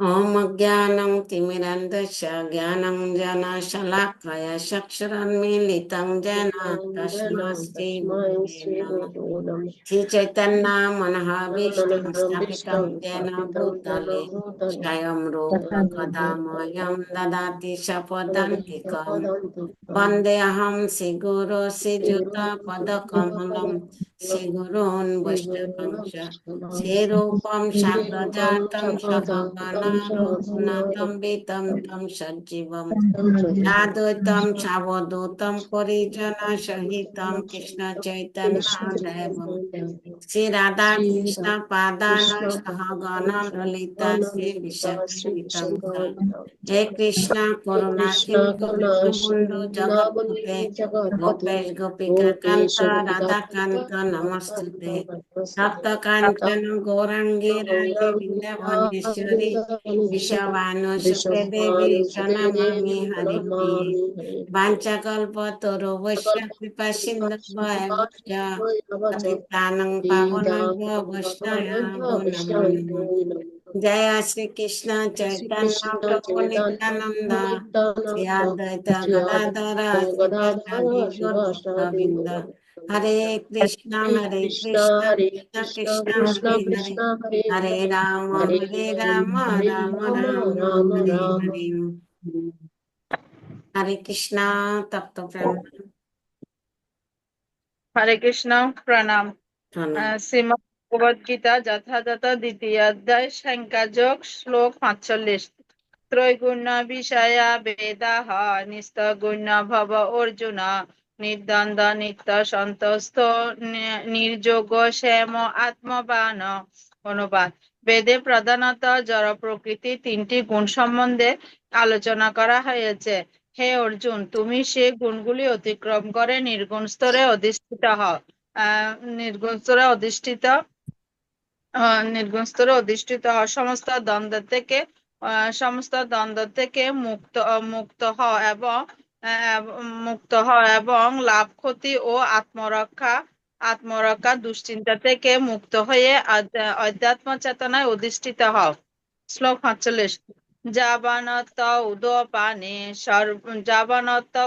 ओम अज्ञानं तिमिरन्धस्य ज्ञानाञ्जनशलाकया चक्षुरुन्मीलितं येन तस्मै श्रीगुरवे नमः। श्रीचैतन्य मनोभीष्टं स्थापितं येन भूतले स्वयं रूप कदा मह्यं ददाति स्वपदान्तिकम्। वन्देऽहं श्रीगुरो श्रीयुतपदकमलं श्रीगुरून् वैष्णवंश श्रीरूपं साग्रजातं सहगणा रघुनाथं वितं तं सजीवं साद्वैतं सावधूतं परिजनसहितं कृष्णचैतन्यदेवं श्री राधा कृष्ण पादान सहगण ललिता श्री विशाखान्वितं हे कृष्ण करुणा सिंधु दीनबंधु जगतपते गोपेश गोपिका कांत राधा कांत नमस्तुते तप्त कांचन गौरांगी राधे वृंदावनेश्वरी विश्वभानुसुते देवी प्रणमामि हरिप्रिये वाञ्छाकल्पतरुभ्यश्च कृपा सिन्धुभ्यश्च पतितानं पावनेभ्यो वैष्णवेभ्यो नमो नमः। जय श्री कृष्ण चैतन्य प्रभु नित्यानंद श्री अद्वैत गदाधर श्रीवासादि गौर गोविंद हरे कृष्ण कृष्ण कृष्ण हरे हरे हरे राम राम राम हरे हरे। हरे कृष्णा तप्त प्रणाम। हरे कृष्ण प्रणाम। प्रणाम। শ্রীমদ্ ভগবদ গীতা যথাযথ দ্বিতীয় অধ্যায় সংখ্যাযোগ শ্লোক ৪৫। ত্রৈগুণ্য বিষয়া বেদাহ নিস্তগুণ্য ভব অর্জুন নির্দ্বন্দ্ব নিত্য সন্তস্থ নির্যোগ শ্যাম আত্মবান। অনুবাদ: বেদে প্রধানত জড় প্রকৃতি তিনটি গুণ সম্বন্ধে আলোচনা করা হয়েছে। হে অর্জুন, তুমি সে গুণগুলি অতিক্রম করে নির্গুণ স্তরে অধিষ্ঠিত হও। নির্গুণ স্তরে অধিষ্ঠিত হও। সমস্ত দ্বন্দ্ব থেকে মুক্ত হও এবং লাভ ক্ষতি ও আত্মরক্ষা দুশ্চিন্তা থেকে মুক্ত হয়ে অধ্যাত্ম চেতনায় অধিষ্ঠিত হও। শ্লোক ৪৫। যাবানত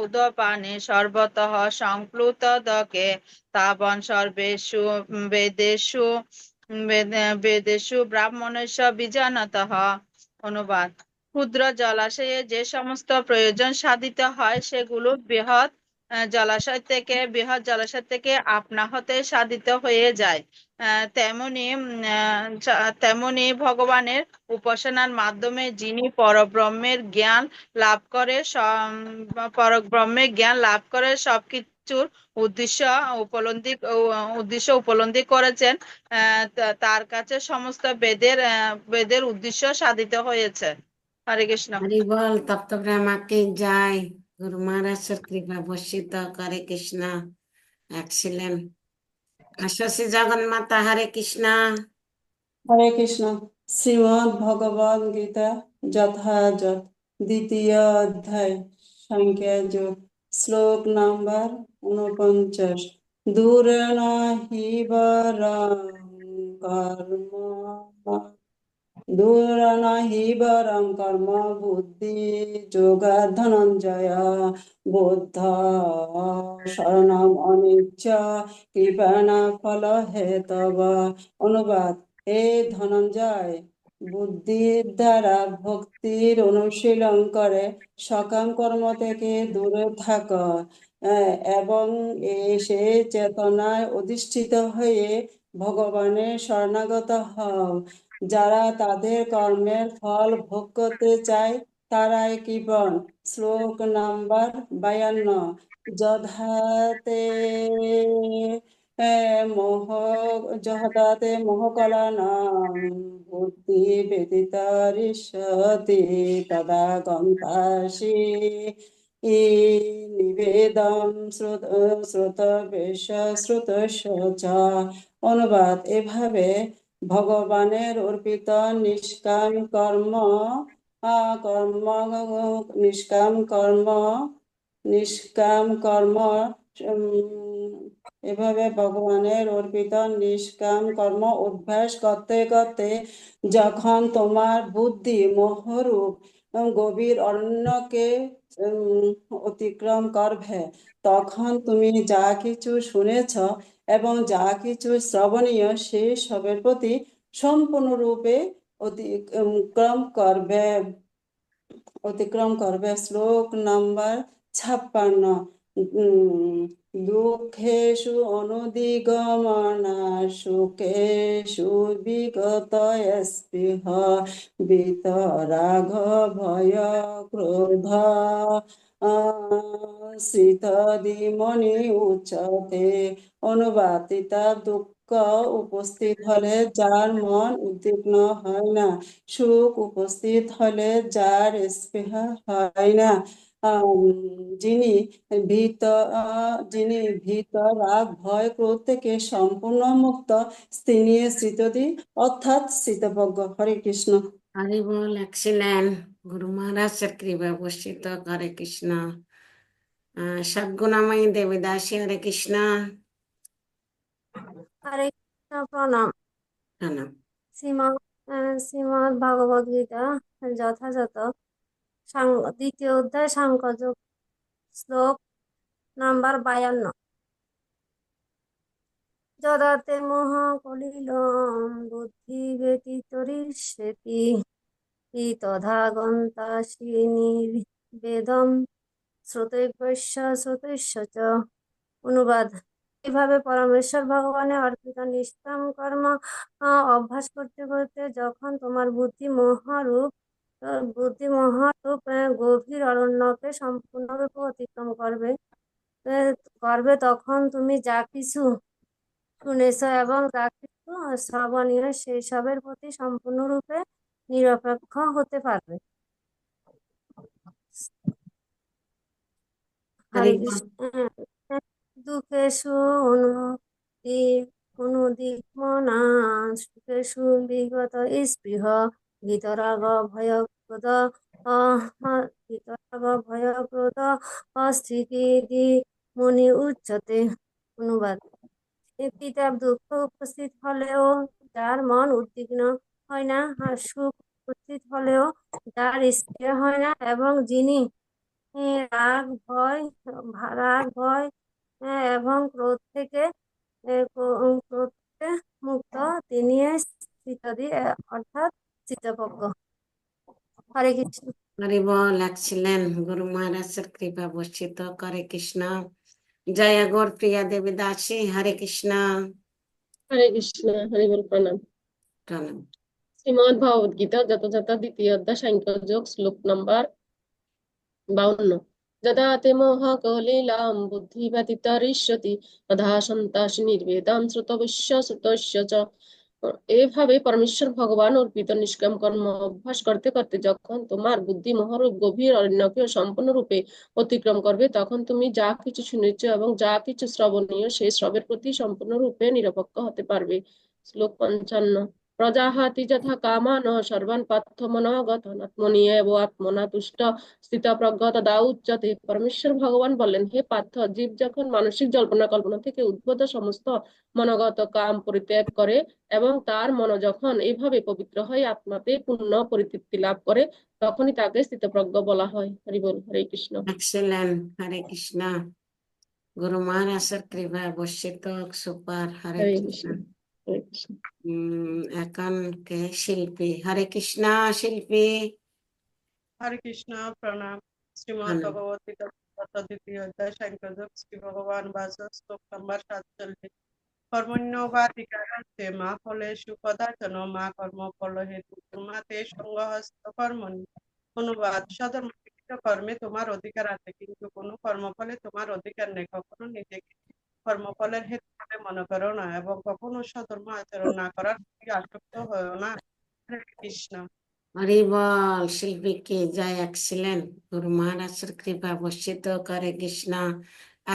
উদপানে সর্বতঃ সংপ্লুতদকে তাবন সর্বেষু বেদেষু ব্রাহ্মণস্য বিজানতঃ। অনুবাদ: ক্ষুদ্র জলাশয়ে যে সমস্ত প্রয়োজন সাধিত হয় সেগুলো বৃহৎ জলাশয় থেকে আপনা হতে সাধিত হয়ে যায়। তেমনি ভগবানের উপাসনার মাধ্যমে যিনি পরব্রহ্মের জ্ঞান লাভ করে সবকিছুর উদ্দেশ্য উপলব্ধি করেছেন, তার কাছে সমস্ত বেদের উদ্দেশ্য সাধিত হয়েছে। হরে কৃষ্ণ। हरि बोल तप्त प्रेमा की जय। गुरु महाराज सर कृपा वर्षित करे कृष्ण एक्सीलेंट। आशा जगन्माता हरे कृष्ण। हरे कृष्ण। श्रीमद् भगवद गीता যথাযথ দ্বিতীয় অধ্যায় সাংখ্যযোগ শ্লোক নাম্বার ৪৯। দূরেণ হি বরং কর্ম বুদ্ধি যোগা ধনঞ্জয় বুদ্ধ শরণম অনিচ্ছ কৃপণা ফল হেতব। অনুবাদ: হে ধনঞ্জয়, বুদ্ধির দ্বারা ভক্তির অনুশীলন করে সকাম কর্ম থেকে দূরে থাক এবং সে চেতনায় অধিষ্ঠিত হয়ে ভগবানের শরণাগত হও। যারা তাদের কর্মের ফল ভোগ করতে চায় তারাই কৃপণ। শ্লোক নাম্বার ৫২। জহদাতে মোহকলানাং বুদ্ধি ব্যতিতরিষ্যতি তদা গন্তাসি নিবেদম শ্রুতস্য চ। অনুবাদ: এভাবে ভগবানের অর্পিত নিষ্কাম কর্ম এভাবে ভগবানের অর্পিত নিষ্কাম কর্ম অভ্যাস করতে করতে যখন তোমার বুদ্ধি মোহরূপ গভীর অরণ্যকে অতিক্রম করবে, তখন তুমি যা কিছু শুনেছ এবং যা কিছু শ্রবণীয় সেই সবের প্রতি সম্পূর্ণরূপে অতিক্রম করবে। শ্লোক নাম্বার 56। দুঃখেষু অনুদিগমনা সুখেষু বিগত স্পৃহ বিতরাগ ভয় ক্রোধ শ্রীতদিমণি উচ্চতে। অনুবাদিতা দুঃখ উপস্থিত হলে যার মন উদ্বিগ্ন হয় না, সুখ উপস্থিত হলে যার স্পৃহা হয় না, যিনি ভীত রাগ ভয় ক্রোধ থেকে সম্পূর্ণ মুক্ত, তিনি স্থিতধী অর্থাৎ স্থিতপ্রজ্ঞ। হরে কৃষ্ণ। হরি বল, এক্সিলেন্ট। গুরু মহারাজের কৃপা বর্ষিত, হরে কৃষ্ণ। সদ্গুণাময়ী দেবী দাসী, হরে কৃষ্ণ। হরে কৃষ্ণ, প্রণাম। প্রণাম। শ্রীমদ্ ভাগবত গীতা যথাযথ দ্বিতীয় অধ্যায় সাংখ্যযোগ, শ্লোক নাম্বার 52। যদাতে মোহ কলিলম বুদ্ধি ব্যতীতরিষ্যতি তথা গন্তাসি নির্বেদম শ্রুতৈবশ্য শ্রুতৈশ্য চ। অনুবাদ: এভাবে পরমেশ্বর ভগবানের অর্পিত নিষ্কাম কর্ম অভ্যাস করতে করতে যখন তোমার বুদ্ধি মহারূপ গভীর অরণ্যকে সম্পূর্ণরূপে অতিক্রম করবে, তখন তুমি যা কিছু শুনেছ এবং যা কিছু শ্রবণীয় সেই সবের প্রতি সম্পূর্ণরূপে নিরপেক্ষ হতে পারবে। হরে হরি বল। কৃষ্ণ। দুঃখেষু অনুদিগ্মনা সুখেষু বিগত স্পৃহ বিতরাগ ভয় ক্রোধ স্থিতি মনি উচ্চতে। অনুবাদ: পিতার দুঃখ উপস্থিত হলেও যার মন উদ্বিগ্ন হয় না, আর সুখ উপস্থিত হলেও যার স্পৃহা হয় না, এবং যিনি রাগ ভয় এবং ক্রোধ থেকে মুক্ত, তিনি স্থিতধী অর্থাৎ স্থিতপ্রজ্ঞ। হরে কৃষ্ণ। হরি বল, এক্সিলেন্ট। গুরু মহারাজের কৃপা বর্ষিত, হরে কৃষ্ণ। জয় গৌর প্রিয়া দেবী দাসী, হরে কৃষ্ণ। হরে কৃষ্ণ। হরি বল, প্রণাম। প্রণাম। শ্রীমদ্ ভগবত গীতা যথাযথ দ্বিতীয় অধ্যায় সাংখ্যযোগ, শ্লোক নাম্বার 52। যদা তে মোহ কলিলাম বুদ্ধি ব্যতীতরিষ্যতি তথা সন্তাসি নির্বেদম শ্রুতবিশ্য শ্রুতস্য চ। এভাবে পরমেশ্বর ভগবান অর্পিত নিষ্কাম কর্ম অভ্যাস করতে করতে যখন তোমার বুদ্ধি মহারূপ গভীর অরণ্যকে সম্পূর্ণরূপে অতিক্রম করবে, তখন তুমি যা কিছু শুনেছ এবং যা কিছু শ্রবণীয় সেই শ্রবের প্রতি সম্পূর্ণরূপে নিরপেক্ষ হতে পারবে। শ্লোক 55। প্রজাহাতি যথা কামান সর্বান পার্থ মনোগত আত্মনি এব আত্মনা তুষ্ট স্থিতপ্রজ্ঞ তদা উচ্যতে। পরমেশ্বর ভগবান বললেন, হে পার্থ, জীব যখন মানসিক জল্পনা কল্পনা থেকে উদ্ভূত সমস্ত মনোগত কাম পরিত্যাগ করে এবং তার মন যখন এইভাবে পবিত্র হয় আত্মাতে পূর্ণ পরিতৃপ্তি লাভ করে, তখনই তাকে স্থিতপ্রজ্ঞ বলা হয়। হরি বল। হরে কৃষ্ণ। এক্সিলেন্ট। হরে কৃষ্ণ। গুরু মহারাজের কৃপা বর্ষিত, সুপার। হরে হরে কৃষ্ণ। কৃষ্ণ। হরে কৃষ্ণ। এখন কে শিল্পী? হরে কৃষ্ণ, শিল্পী। হরে কৃষ্ণ, প্রণাম। শ্রীমদ্ প্রণাম। ভগবত গীতা দ্বিতীয় অধ্যায় সাংখ্যযোগ, শ্রী ভগবান বাচ, শ্লোক নাম্বার 47। কর্মণ্যেবাধিকারস্তে মা ফলেষু কদাচন মা কর্ম ফল হেতু মা তে সঙ্গহস্ত কর্মণি। অনুবাদ: সধর্মবিহিত কর্মে তোমার অধিকার আছে, কিন্তু কোনো কর্মফলে তোমার অধিকার নেই। কখনো নিজেকে কর্মফলের হেতু বলে মনে করো না এবং কখনো সধর্ম আচরণ না করার প্রতি আসক্ত হও না। হরে কৃষ্ণ। হরি বল, শিল্পী কি জয়। এক্সিলেন্ট। গুরু মহারাজের কৃপা বর্ষিত, হরে কৃষ্ণ।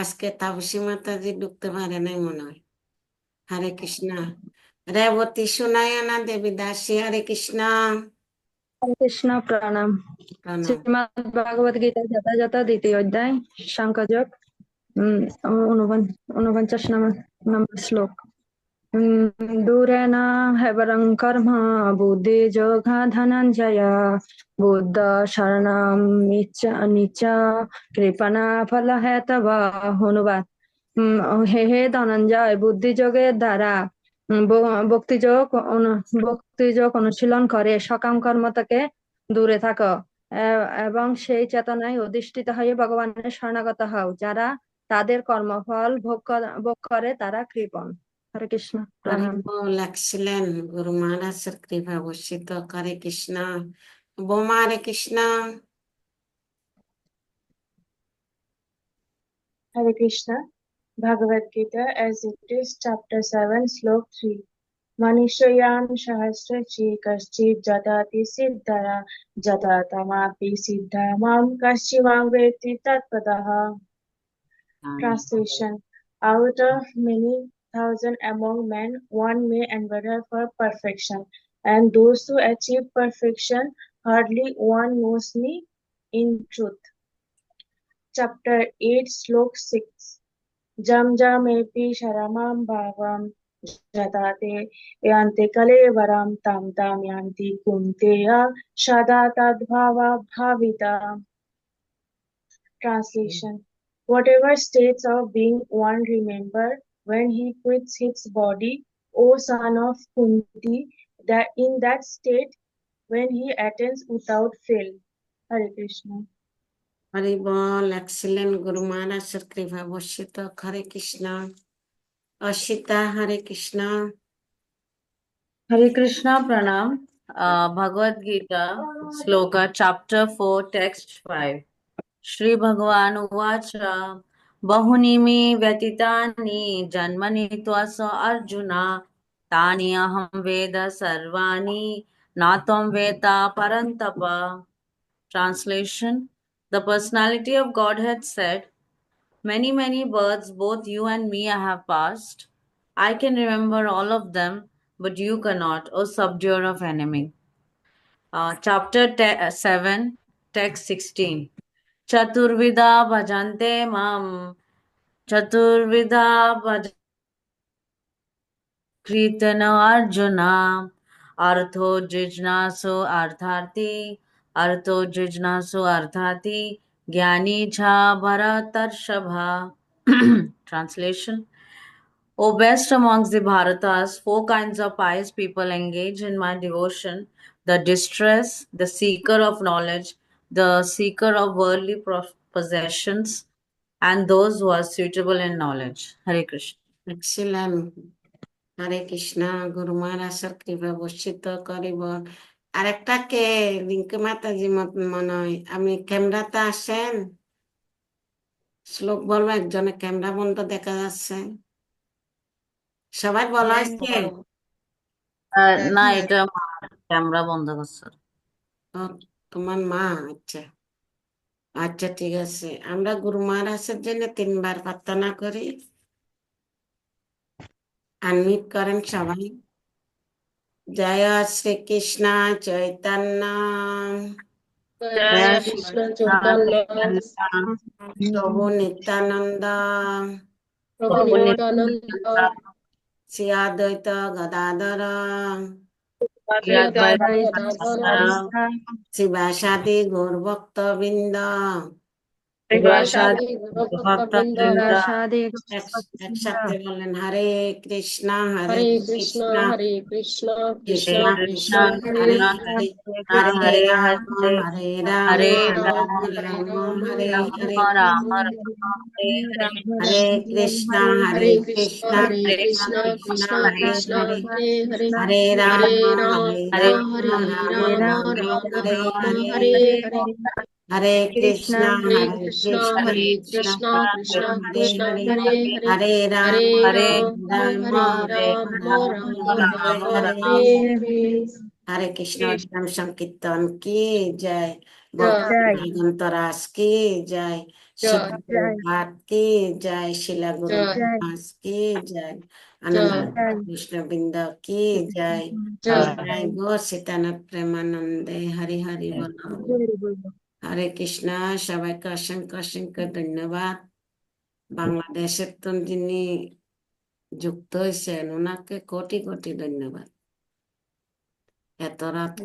আজকে তাপসী মাতাজি ঢুকতে পারে নাই মনে হয়। হরে কৃষ্ণ। রেবতী সুনায়না দেবী দাসী, হরে কৃষ্ণ। হরে কৃষ্ণ, প্রণাম। প্রণাম। শ্রীমদ্ ভাগবত গীতা যথাযথ দ্বিতীয় অধ্যায় সাংখ্যযোগ, ঊনপঞ্চাশ নম্বর শ্লোক। দূরেন হেবরং কর্ম বুদ্ধি যোগা ধনঞ্জয় বুদ্ধ শরণম নিচ্চ কৃপণা ফল হেতব। অনুবাদ। হে হে ধনঞ্জয়, বুদ্ধি যোগের দ্বারা ভক্তিযোগ অনুশীলন করে সকাম কর্ম থেকে দূরে থাকো এবং সেই চেতনায় অধিষ্ঠিত হয়ে ভগবানের শরণাগত হও। যারা তাদের কর্মফল ভোগ করে তারা কৃপণ। হরে কৃষ্ণ। হরি প্রণাম। বল, এক্সিলেন্ট। গুরু মহারাজের কৃপা বর্ষিত। হরে কৃষ্ণ। বোমা, হরে Krishna. Hare Krishna. Bhagavad Gita as it is, chapter 7, slok 3. Manishayam sahasrachi kaschit jatati siddhara jatatamapi siddhamam kaschimam veti tatpadaha. Translation. Out of many thousand among men, one may endeavor for perfection, and those who achieve perfection, hardly one knows me in truth. Chapter 8, slok 6. Jam jamepi sharamam bhavam jatate yante kalevaram tam tam yanti kunteya shada tadbhava bhavita. Translation. Whatever states of being one remember when he quits his body, O son of Kunti, that in that state when he attains without fail. Hare Krishna. Hari বল, excellent. গুরু মহারাজের কৃপা বর্ষিত। Hare Krishna. Asita, Hare Krishna. Hare Krishna Pranam. Bhagavad Gita, Sloka, Chapter 4, Text 5. Shri Bhagavan Uvacha Bahuni me vyatitani janmani tvasa Arjuna tani aham veda sarvani natam veta parantapa. Translation. The personality of Godhead said, many, many births both you and me have passed. I can remember all of them, but you cannot, O subduer of enemy. Chapter 7, text 16. Chaturvida bhajante mam, Chaturvida bhajante Kritana Arjuna, Artho Jijnasu Arthati, Artho Jijnasu Arthati, Gyani Jha Bharatarshabha. Translation. O best amongst the Bharatas, 4 kinds of pious people engage in my devotion: the distress, the seeker of knowledge, the seeker of worldly possessions, and those who are suitable in knowledge. Hare Krishna. Excellent. Hare Krishna. গুরু মহারাজের কৃপা বর্ষিত। করিব। আরেকটা কে রিঙ্কি মাতাজি মনে হয়। আপনি ক্যামেরাতে আসেন, শ্লোক বলবো। একজনের ক্যামেরা বন্ধ দেখা যাচ্ছে। সবাই বলা হয়েছে। না, এটা ক্যামেরা বন্ধ করছে। ও, তোমার মা? আচ্ছা আচ্ছা, ঠিক আছে। আমরা গুরু মহারাজের জন্য 3 বার প্রার্থনা করি। আনমিউট করেন সবাই। জয় শ্রীকৃষ্ণ চৈতন্য জয় কৃষ্ণ চৈতন্য প্রভু নিত্যানন্দ প্রভু নিত্যানন্দ শ্রী অদ্বৈত গদাধর শ্রী অদ্বৈত গদাধর শিবাসাদি গৌরভক্ত বৃন্দ শিবাসাদি গৌরভক্তবৃন্দ একসাথে বলেন, হরে কৃষ্ণ হরে কৃষ্ণ হরে কৃষ্ণ কৃষ্ণ কৃষ্ণ হরে হরে হরে হরে রাম হরে হরে রাম হরে রাম রাম রাম হরে হরে রাম রাম হরে কৃষ্ণ হরে কৃষ্ণ হরে কৃষ্ণ কৃষ্ণ হরে কৃষ্ণ হরে হরে হরে হরে রাম হরে রাম হরে হরে রাম রাম রাম হরে রাম হরে হরে হরে হরে কৃষ্ণ হরে কৃষ্ণ হরে কৃষ্ণ কৃষ্ণ কৃষ্ণ হরে হরে হরে রাম হরে রাম রাম হরে রাম রাম রাম হরে হরে হরে হরে কৃষ্ণ। নাম সংকীর্তন কি জয়। জয় ভক্তরাজ কি জয়। জয় শিলাপ্রভুপাদ কি জয়। শিলা গুরু জয় মহারাজ কি জয়। আনন্দ জয় কৃষ্ণবৃন্দ কি জয়। জয় জয় গো সীতানাথ প্রেমানন্দে। হরি হরি বল। হরে কৃষ্ণ। সবাইকে অসংখ্য অসংখ্য ধন্যবাদ। বাংলাদেশের তো যিনি যুক্ত হয়েছেন ওনাকে কোটি কোটি ধন্যবাদ। এত রাত